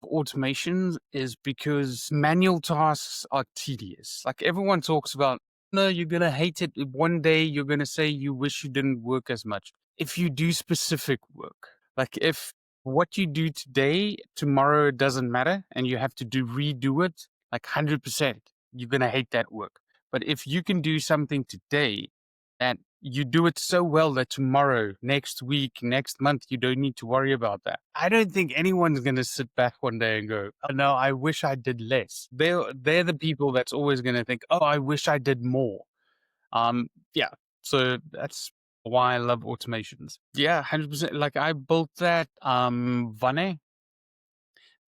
automations is because manual tasks are tedious. Like everyone talks about, no, you're going to hate it. One day you're going to say you wish you didn't work as much. If you do specific work, like if what you do today, tomorrow it doesn't matter and you have to redo it, like 100%, you're going to hate that work. But if you can do something today and you do it so well that tomorrow, next week, next month, you don't need to worry about that. I don't think anyone's going to sit back one day and go, oh, no, I wish I did less. They're the people that's always going to think, oh, I wish I did more. Yeah. So that's why I love automations. Yeah, 100%. Like I built that, Vane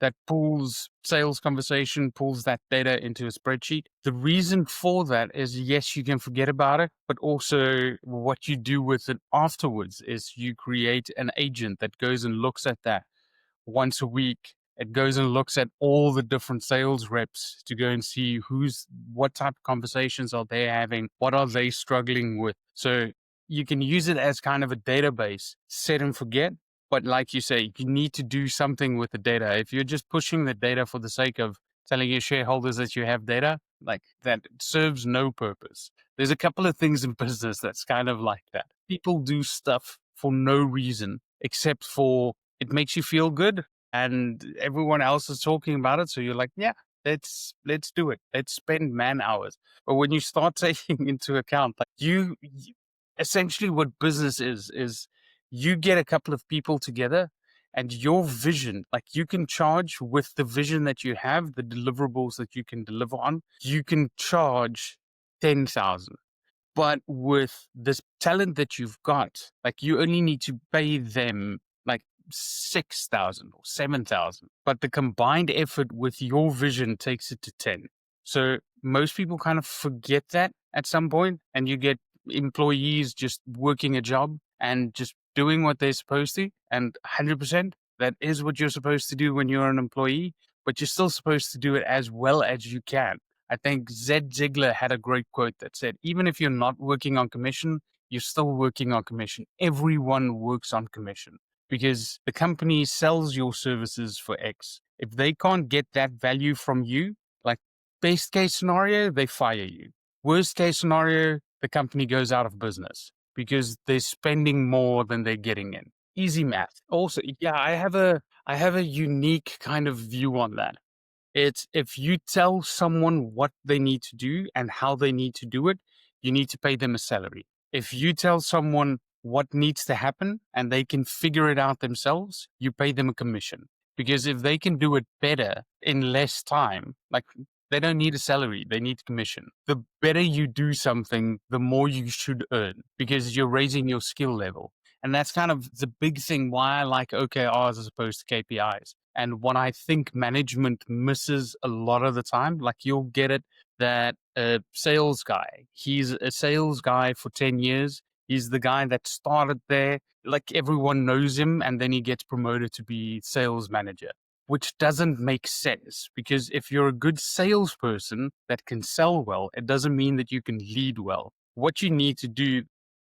that pulls sales conversation, pulls that data into a spreadsheet. The reason for that is, yes, you can forget about it, but also what you do with it afterwards is you create an agent that goes and looks at that once a week. It goes and looks at all the different sales reps to go and see what type of conversations are they having, what are they struggling with. So you can use it as kind of a database, set and forget. But like you say, you need to do something with the data. If you're just pushing the data for the sake of telling your shareholders that you have data, like that serves no purpose. There's a couple of things in business that's kind of like that. People do stuff for no reason except for it makes you feel good and everyone else is talking about it. So you're like, yeah, let's do it. Let's spend man hours. But when you start taking into account, like essentially what business is you get a couple of people together and your vision, like you can charge with the vision that you have, the deliverables that you can deliver on, you can charge 10,000. But with this talent that you've got, like you only need to pay them like 6,000 or 7,000. But the combined effort with your vision takes it to 10. So most people kind of forget that at some point, and you get employees just working a job and just doing what they're supposed to. And 100%, that is what you're supposed to do when you're an employee, but you're still supposed to do it as well as you can. I think Zed Ziglar had a great quote that said, even if you're not working on commission, you're still working on commission. Everyone works on commission because the company sells your services for X. If they can't get that value from you, like best case scenario, they fire you. Worst case scenario, the company goes out of business because they're spending more than they're getting in. Easy math. Also, yeah, I have a unique kind of view on that. It's if you tell someone what they need to do and how they need to do it, you need to pay them a salary. If you tell someone what needs to happen and they can figure it out themselves, you pay them a commission. Because if they can do it better in less time, like they don't need a salary, they need commission. The better you do something, the more you should earn because you're raising your skill level. And that's kind of the big thing why I like OKRs as opposed to KPIs. And what I think management misses a lot of the time, like you'll get it that a sales guy, he's a sales guy for 10 years. He's the guy that started there. Like everyone knows him and then he gets promoted to be sales manager, which doesn't make sense because if you're a good salesperson that can sell well, it doesn't mean that you can lead well. What you need to do,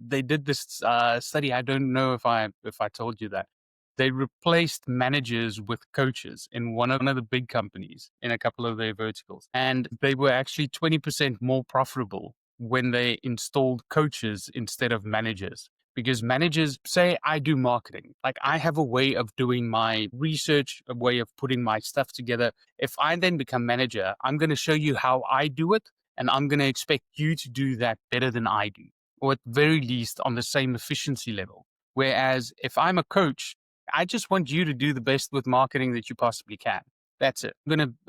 they did this study. I don't know if I told you that they replaced managers with coaches in one of the big companies in a couple of their verticals. And they were actually 20% more profitable when they installed coaches instead of managers. Because managers say, I do marketing. Like I have a way of doing my research, a way of putting my stuff together. If I then become manager, I'm going to show you how I do it. And I'm going to expect you to do that better than I do, or at very least on the same efficiency level. Whereas if I'm a coach, I just want you to do the best with marketing that you possibly can. That's it.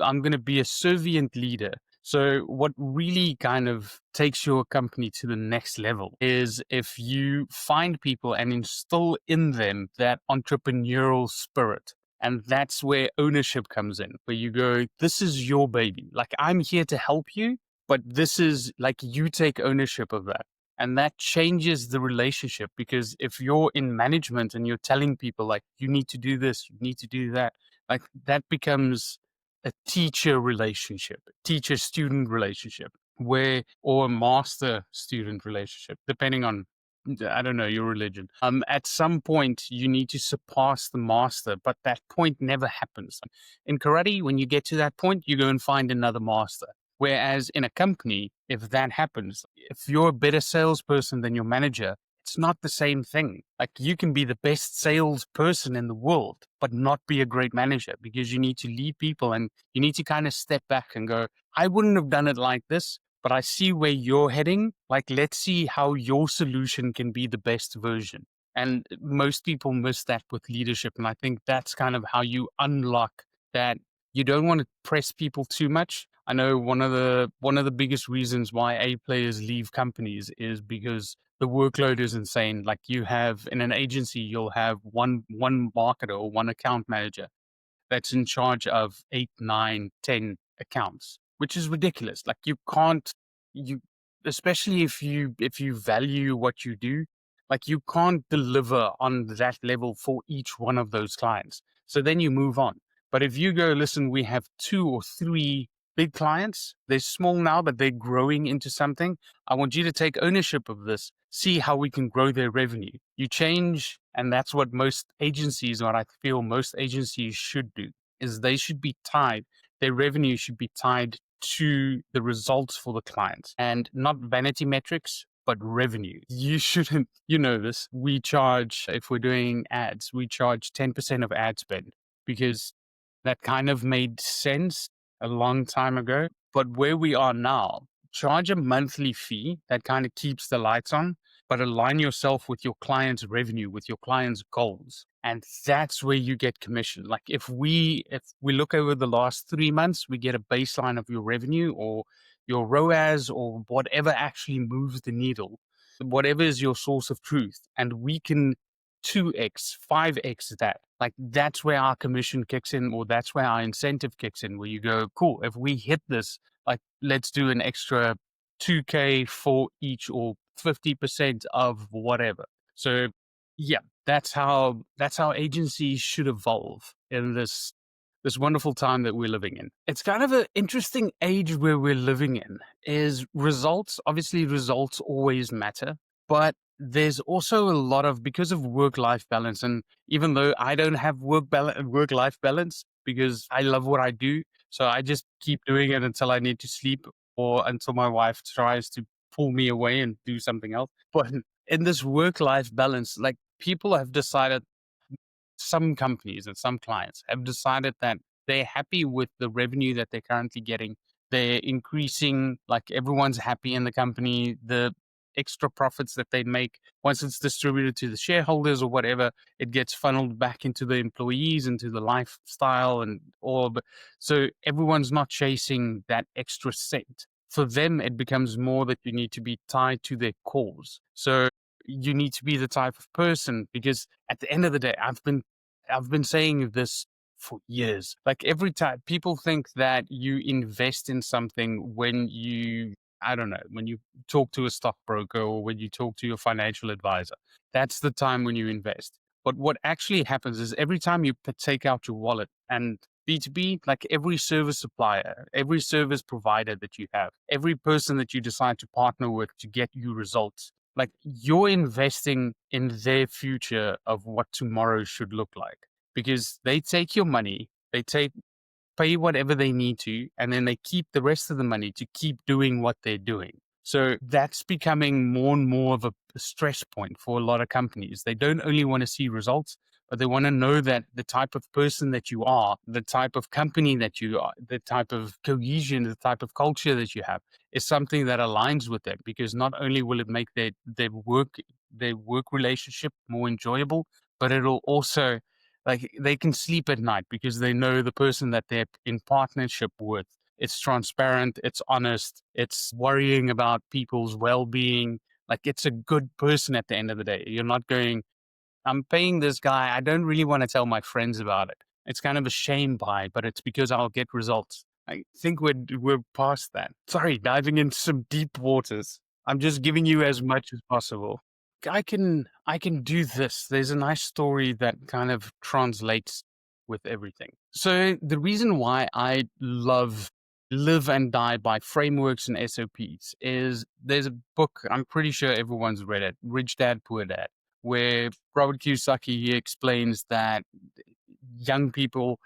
I'm gonna be a servient leader. So what really kind of takes your company to the next level is if you find people and instill in them that entrepreneurial spirit. And that's where ownership comes in, where you go, this is your baby. Like I'm here to help you, but this is like you take ownership of that. And that changes the relationship because if you're in management and you're telling people like, you need to do this, you need to do that, like that becomes a teacher relationship, teacher student relationship or a master student relationship, depending on I don't know, your religion. At some point you need to surpass the master, but that point never happens. In karate, when you get to that point, you go and find another master. Whereas in a company, if that happens, if you're a better salesperson than your manager, it's not the same thing. Like you can be the best salesperson in the world, but not be a great manager because you need to lead people and you need to kind of step back and go, I wouldn't have done it like this, but I see where you're heading. Like, let's see how your solution can be the best version. And most people miss that with leadership. And I think that's kind of how you unlock that. You don't want to press people too much. I know one of the biggest reasons why A players leave companies is because the workload is insane. Like you have in an agency, you'll have one marketer or one account manager that's in charge of 8, 9, 10 accounts, which is ridiculous. Like you can't, you, especially if you value what you do, like you can't deliver on that level for each one of those clients. So then you move on. But if you go, listen, we have 2 or 3 big clients. They're small now, but they're growing into something. I want you to take ownership of this, see how we can grow their revenue. You change, and that's what most agencies, what I feel most agencies should do, is they should be tied, their revenue should be tied to the results for the clients and not vanity metrics, but revenue. You shouldn't, you know this, we charge, if we're doing ads, we charge 10% of ad spend because that kind of made sense a long time ago. But where we are now, charge a monthly fee that kind of keeps the lights on, but align yourself with your client's revenue, with your client's goals. And that's where you get commission. Like if we look over the last 3 months, we get a baseline of your revenue or your ROAS or whatever actually moves the needle, whatever is your source of truth. And we can 2x, 5x that. Like that's where our commission kicks in, or that's where our incentive kicks in, where you go, cool, if we hit this, like let's do an extra 2K for each or 50% of whatever. So yeah, that's how agencies should evolve in this wonderful time that we're living in. It's kind of an interesting age where we're living in. Is results, obviously results always matter, but there's also a lot of, because of work-life balance, and even though I don't have work-life balance because I love what I do, so I just keep doing it until I need to sleep or until my wife tries to pull me away and do something else. But in this work-life balance, like people have decided, some companies and some clients have decided that they're happy with the revenue that they're currently getting. They're increasing, like everyone's happy in the company. The extra profits that they make, once it's distributed to the shareholders or whatever, it gets funneled back into the employees, into the lifestyle and all. But so everyone's not chasing that extra cent. For them, it becomes more that you need to be tied to their cause. So you need to be the type of person, because at the end of the day, I've been saying this for years. Like every time people think that you invest in something when you, I don't know, when you talk to a stockbroker or when you talk to your financial advisor, that's the time when you invest. But what actually happens is every time you take out your wallet, and B2B, like every service supplier, every service provider that you have, every person that you decide to partner with to get you results, like you're investing in their future of what tomorrow should look like, because they take your money, pay whatever they need to, and then they keep the rest of the money to keep doing what they're doing. So that's becoming more and more of a stress point for a lot of companies. They don't only want to see results, but they want to know that the type of person that you are, the type of company that you are, the type of cohesion, the type of culture that you have is something that aligns with them, because not only will it make their work relationship more enjoyable, but it'll also, like, they can sleep at night because they know the person that they're in partnership with. It's transparent, it's honest, it's worrying about people's well-being. Like it's a good person at the end of the day. You're not going, I'm paying this guy, I don't really want to tell my friends about it. It's kind of a shame buy, but it's because I'll get results. I think we're past that. Sorry, diving into some deep waters. I'm just giving you as much as possible. I can do this. There's a nice story that kind of translates with everything. So the reason why I love live and die by frameworks and SOPs. Is there's a book, I'm pretty sure everyone's read it, Rich Dad Poor Dad, where Robert Kiyosaki, he explains that young people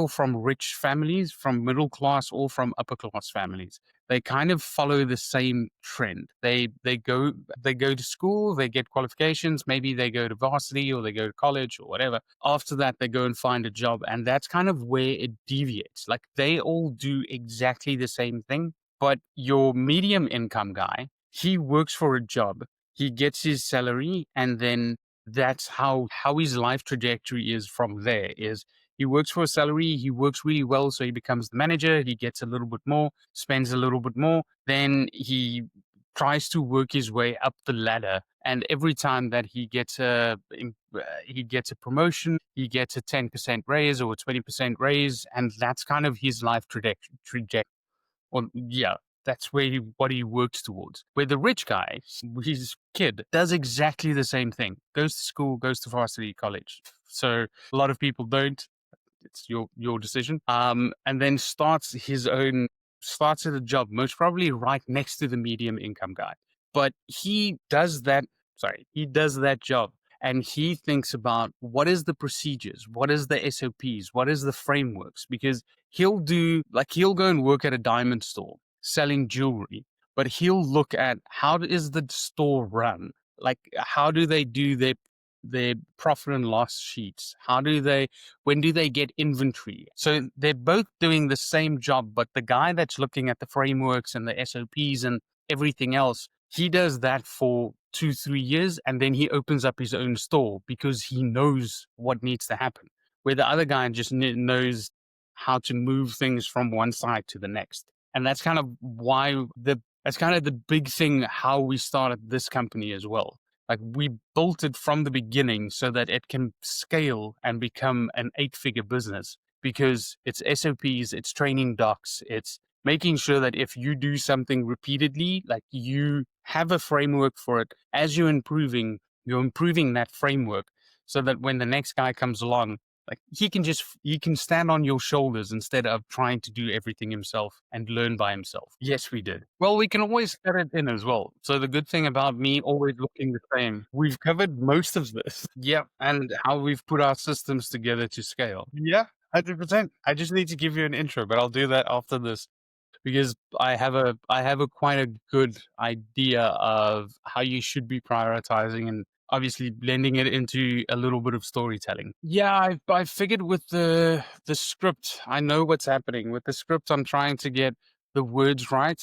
from rich families, from middle class or from upper class families, they kind of follow the same trend. They go to school, they get qualifications, maybe they go to varsity or they go to college or whatever. After that, they go and find a job, and that's kind of where it deviates. Like they all do exactly the same thing, but your medium income guy, he works for a job, he gets his salary, and then that's how his life trajectory is from there. Is he works for a salary, he works really well, so he becomes the manager, he gets a little bit more, spends a little bit more, then he tries to work his way up the ladder, and every time that he gets a promotion, he gets a 10% raise or a 20% raise, and that's kind of his life trajectory. Well, yeah, that's what he works towards. Where the rich guy, his kid, does exactly the same thing. Goes to school, goes to varsity college. So a lot of people don't. It's your decision. And then starts at a job, most probably right next to the medium income guy. But he does that. Sorry, he does that job, and he thinks about what is the procedures, what is the SOPs, what is the frameworks, because he'll go and work at a diamond store selling jewelry, but he'll look at how is the store run, like how do they do their profit and loss sheets, when do they get inventory. So they're both doing the same job, but the guy that's looking at the frameworks and the SOPs and everything else, he does that for 2-3 years, and then he opens up his own store because he knows what needs to happen, where the other guy just knows how to move things from one side to the next. And that's kind of that's kind of the big thing how we started this company as well. Like we built it from the beginning so that it can scale and become an 8-figure business, because it's SOPs, it's training docs, it's making sure that if you do something repeatedly, like you have a framework for it. As you're improving that framework, so that when the next guy comes along, like he can stand on your shoulders instead of trying to do everything himself and learn by himself. Yes, we did. Well, we can always fit it in as well. So the good thing about me always looking the same, we've covered most of this. Yeah, and how we've put our systems together to scale. Yeah, 100%. I just need to give you an intro, but I'll do that after this, because I have a quite a good idea of how you should be prioritizing, and obviously blending it into a little bit of storytelling. Yeah, I figured with the script, I know what's happening. With the script, I'm trying to get the words right,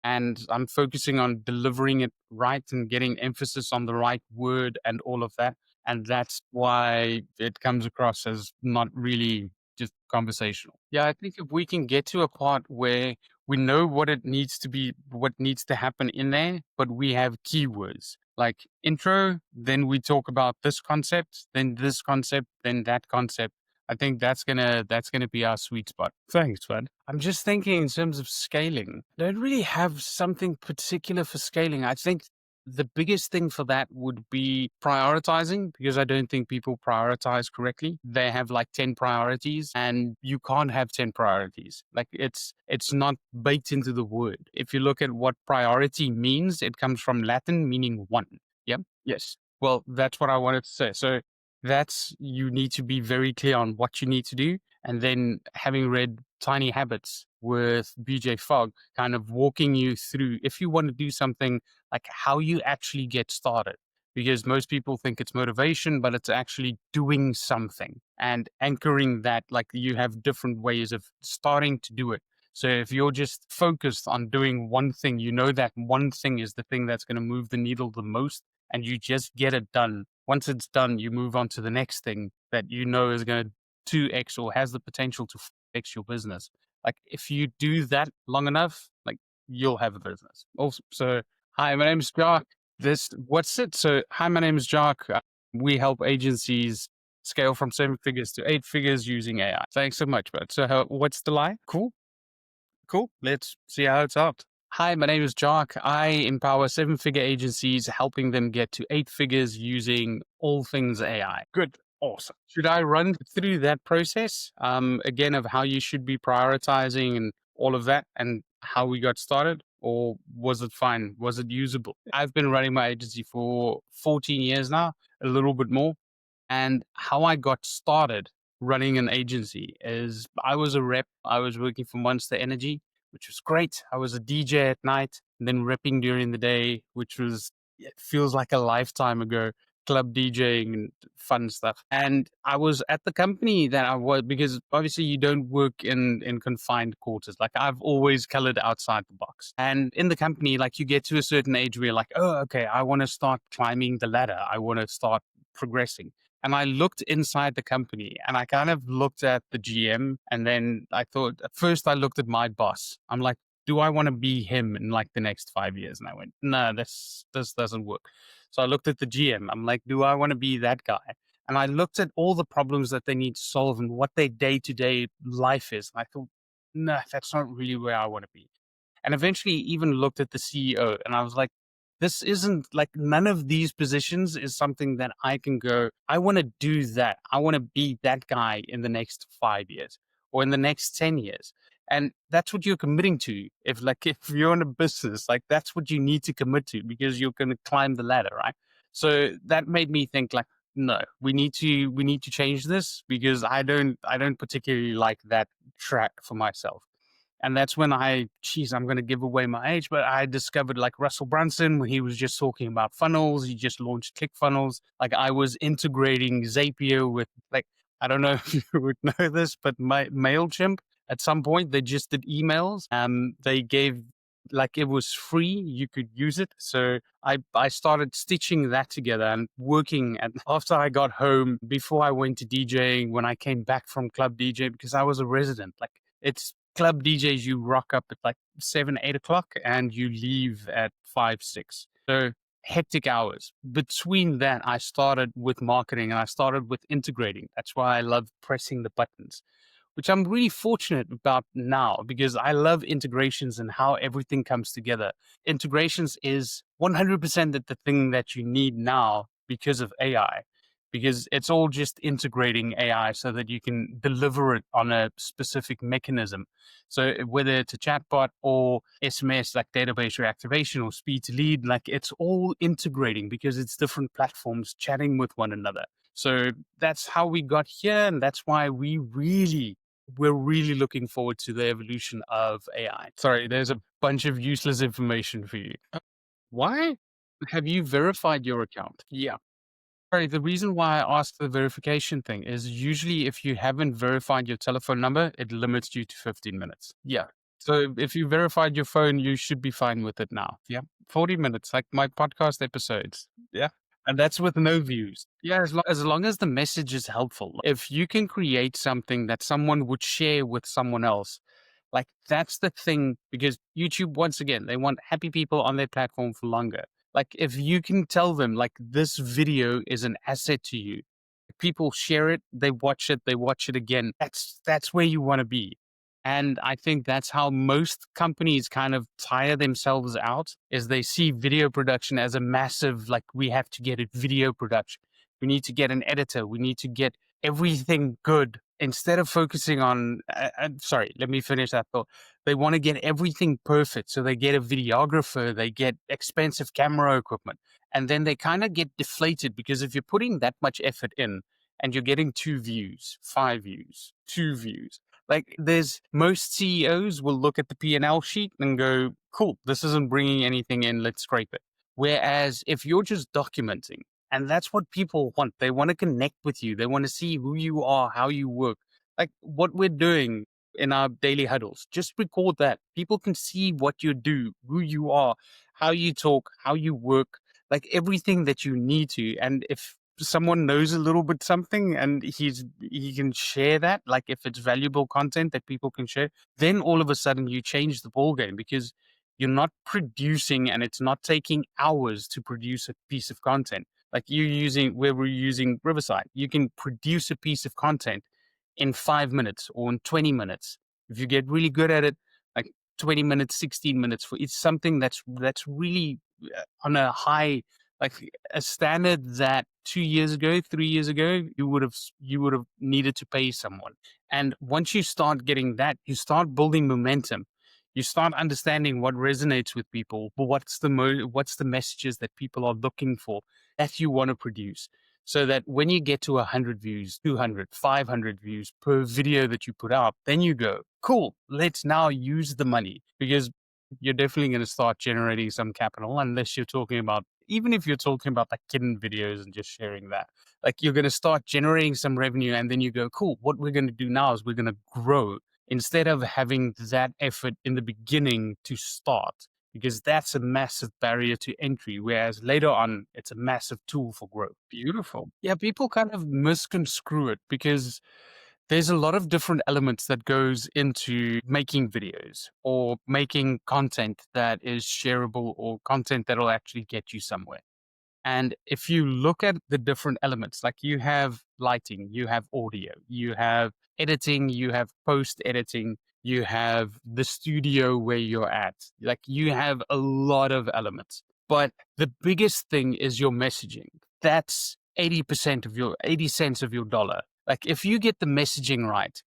and I'm focusing on delivering it right and getting emphasis on the right word and all of that. And that's why it comes across as not really just conversational. Yeah, I think if we can get to a part where we know what needs to happen in there, but we have keywords like intro, then we talk about this concept, then that concept. I think that's gonna be our sweet spot. Thanks, bud. I'm just thinking in terms of scaling. I don't really have something particular for scaling. I think the biggest thing for that would be prioritizing, because I don't think people prioritize correctly. They have like 10 priorities, and you can't have 10 priorities. Like it's not baked into the word. If you look at what priority means, it comes from Latin meaning one. Yep. Yes. Well, that's what I wanted to say. So you need to be very clear on what you need to do. And then, having read Tiny Habits with BJ Fogg, kind of walking you through, if you want to do something, like how you actually get started. Because most people think it's motivation, but it's actually doing something and anchoring that. Like you have different ways of starting to do it. So if you're just focused on doing one thing, you know that one thing is the thing that's going to move the needle the most, and you just get it done. Once it's done, you move on to the next thing that you know is going to 2x or has the potential to fix your business. Like if you do that long enough, like you'll have a business. Also, so hi, my name is Jock. Hi, my name is Jock. We help agencies scale from 7 figures to 8 figures using AI. Thanks so much, bud. So what's the lie? Cool. Cool. Let's see how it's out. Hi, my name is Jock. I empower 7-figure agencies, helping them get to 8 figures using all things AI. Good. Awesome. Should I run through that process again of how you should be prioritizing and all of that and how we got started? Or was it fine? Was it usable? I've been running my agency for 14 years now, a little bit more. And how I got started running an agency is I was a rep. I was working for Monster Energy, which was great. I was a DJ at night and then repping during the day, which was, it feels like a lifetime ago, club DJing and fun stuff. And I was at the company that I was, because obviously you don't work in confined quarters. Like I've always colored outside the box. And in the company, like you get to a certain age where you're like, oh, okay, I want to start climbing the ladder. I want to start progressing. And I looked inside the company and I kind of looked at the GM. And then I thought, at first I looked at my boss. I'm like, do I want to be him in like the next 5 years? And I went, no, this doesn't work. So I looked at the GM. I'm like, do I want to be that guy? And I looked at all the problems that they need to solve and what their day to day life is. And I thought, no, that's not really where I want to be. And eventually even looked at the CEO and I was like, this isn't like, none of these positions is something that I can go, I want to do that. I want to be that guy in the next 5 years or in the next 10 years. And that's what you're committing to. If like, if you're in a business, like that's what you need to commit to because you're going to climb the ladder, right? So that made me think like, no, we need to change this because I don't particularly like that track for myself. And that's when I'm going to give away my age, but I discovered like Russell Brunson when he was just talking about funnels. He just launched ClickFunnels. Like I was integrating Zapier with like, I don't know if you would know this, but my MailChimp at some point, they just did emails. They gave like it was free. You could use it. So I started stitching that together and working. And after I got home, before I went to DJing, when I came back from club DJ, because I was a resident, like it's club DJs, you rock up at like 7, 8 o'clock and you leave at 5, 6. So hectic hours. Between that, I started with marketing and I started with integrating. That's why I love pressing the buttons, which I'm really fortunate about now because I love integrations and how everything comes together. Integrations is 100% the thing that you need now because of AI, because it's all just integrating AI so that you can deliver it on a specific mechanism. So whether it's a chatbot or SMS, like database reactivation or speed to lead, like it's all integrating because it's different platforms chatting with one another. So that's how we got here. And that's why we're really looking forward to the evolution of AI. Sorry, there's a bunch of useless information for you. Why have you verified your account? Yeah. Sorry, the reason why I asked the verification thing is usually if you haven't verified your telephone number, it limits you to 15 minutes. Yeah. So if you verified your phone, you should be fine with it now. Yeah. 40 minutes, like my podcast episodes. Yeah. And that's with no views. Yeah, as long as the message is helpful. If you can create something that someone would share with someone else, like that's the thing, because YouTube, once again, they want happy people on their platform for longer. Like if you can tell them like this video is an asset to you, people share it, they watch it again. That's where you want to be. And I think that's how most companies kind of tire themselves out, is they see video production as a massive, like we have to get it video production. We need to get an editor. We need to get everything good instead of focusing on, sorry, let me finish that thought. They want to get everything perfect. So they get a videographer, they get expensive camera equipment, and then they kind of get deflated because if you're putting that much effort in and you're getting 2 views, 5 views, 2 views, like there's most CEOs will look at the P&L sheet and go, cool, this isn't bringing anything in, let's scrape it. Whereas if you're just documenting, and that's what people want, they want to connect with you. They want to see who you are, how you work, like what we're doing in our daily huddles. Just record that. People can see what you do, who you are, how you talk, how you work, like everything that you need to. And if someone knows a little bit something and he can share that, like if it's valuable content that people can share, then all of a sudden you change the ball game because you're not producing and it's not taking hours to produce a piece of content. Like where we're using Riverside, you can produce a piece of content in 5 minutes or in 20 minutes. If you get really good at it, like 20 minutes, 16 minutes for it's something that's really on a high, like a standard that 2 years ago, 3 years ago, you would have needed to pay someone. And once you start getting that, you start building momentum. You start understanding what resonates with people, but what's the messages that people are looking for that you want to produce. So that when you get to 100 views, 200, 500 views per video that you put out, then you go, cool, let's now use the money, because you're definitely going to start generating some capital, unless you're talking about, even if you're talking about like kitten videos and just sharing that, like you're going to start generating some revenue. And then you go, cool, what we're going to do now is we're going to grow, instead of having that effort in the beginning to start, because that's a massive barrier to entry. Whereas later on, it's a massive tool for growth. Beautiful. Yeah, people kind of misconstrue it, because there's a lot of different elements that goes into making videos or making content that is shareable, or content that'll actually get you somewhere. And if you look at the different elements, like you have lighting, you have audio, you have editing, you have post editing, you have the studio where you're at, like you have a lot of elements. But the biggest thing is your messaging. That's 80% of your 80 cents of your dollar. Like if you get the messaging right,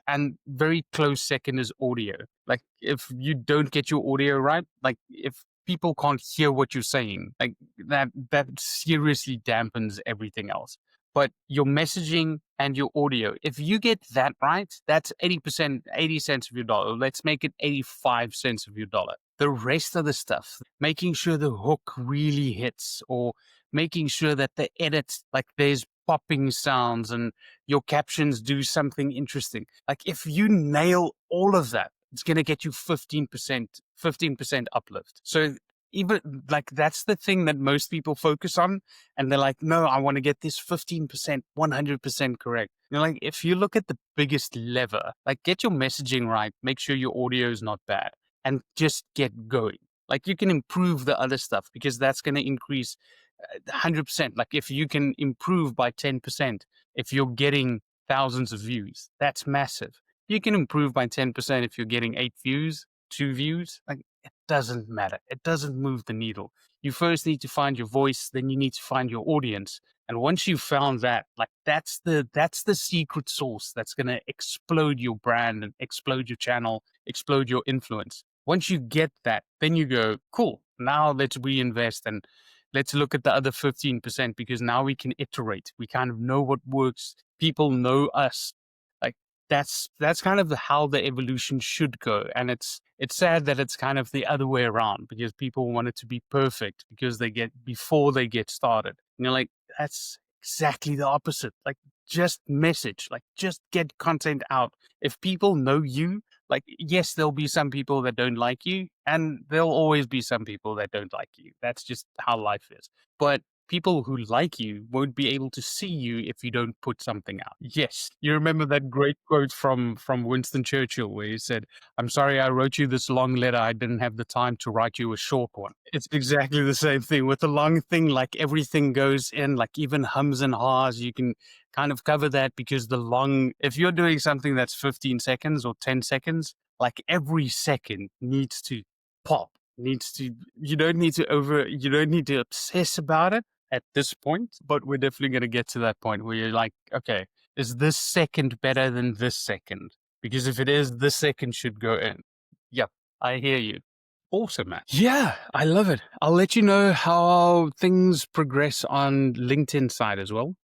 and very close second is audio. Like if you don't get your audio right, like if people can't hear what you're saying, like that seriously dampens everything else. But your messaging and your audio, if you get that right, that's 80%, 80 cents of your dollar. Let's make it 85 cents of your dollar. The rest of the stuff, making sure the hook really hits, or making sure that the edit, like there's popping sounds and your captions do something interesting. Like if you nail all of that, it's going to get you 15% uplift. So even like that's the thing that most people focus on, and they're like, no, I want to get this 15%, 100% correct. You know, like if you look at the biggest lever, like get your messaging right, make sure your audio is not bad, and just get going. Like you can improve the other stuff, because that's going to increase 100%. Like if you can improve by 10%, if you're getting thousands of views, that's massive. You can improve by 10% if you're getting 8 views, 2 views. Like it doesn't matter. It doesn't move the needle. You first need to find your voice, then you need to find your audience. And once you've found that, like that's the secret sauce that's going to explode your brand and explode your channel, explode your influence. Once you get that, then you go, cool, now let's reinvest and let's look at the other 15%, because now we can iterate. We kind of know what works. People know us. Like that's kind of how the evolution should go. And it's sad that it's kind of the other way around, because people want it to be perfect because before they get started. You know, like that's exactly the opposite. Like just message, like just get content out. If people know you, like yes, there'll be some people that don't like you, and there'll always be some people that don't like you. That's just how life is. But people who like you won't be able to see you if you don't put something out. Yes, you remember that great quote from Winston Churchill, where he said, I'm sorry I wrote you this long letter, I didn't have the time to write you a short one. It's exactly the same thing with the long thing. Like everything goes in, like even hums and haws, you can kind of cover that, because if you're doing something that's 15 seconds or 10 seconds, like every second needs to pop, you don't need to obsess about it at this point, but we're definitely going to get to that point where you're like, okay, is this second better than this second? Because if it is, this second should go in. Yep, I hear you. Awesome, man. Yeah, I love it. I'll let you know how things progress on LinkedIn side as well.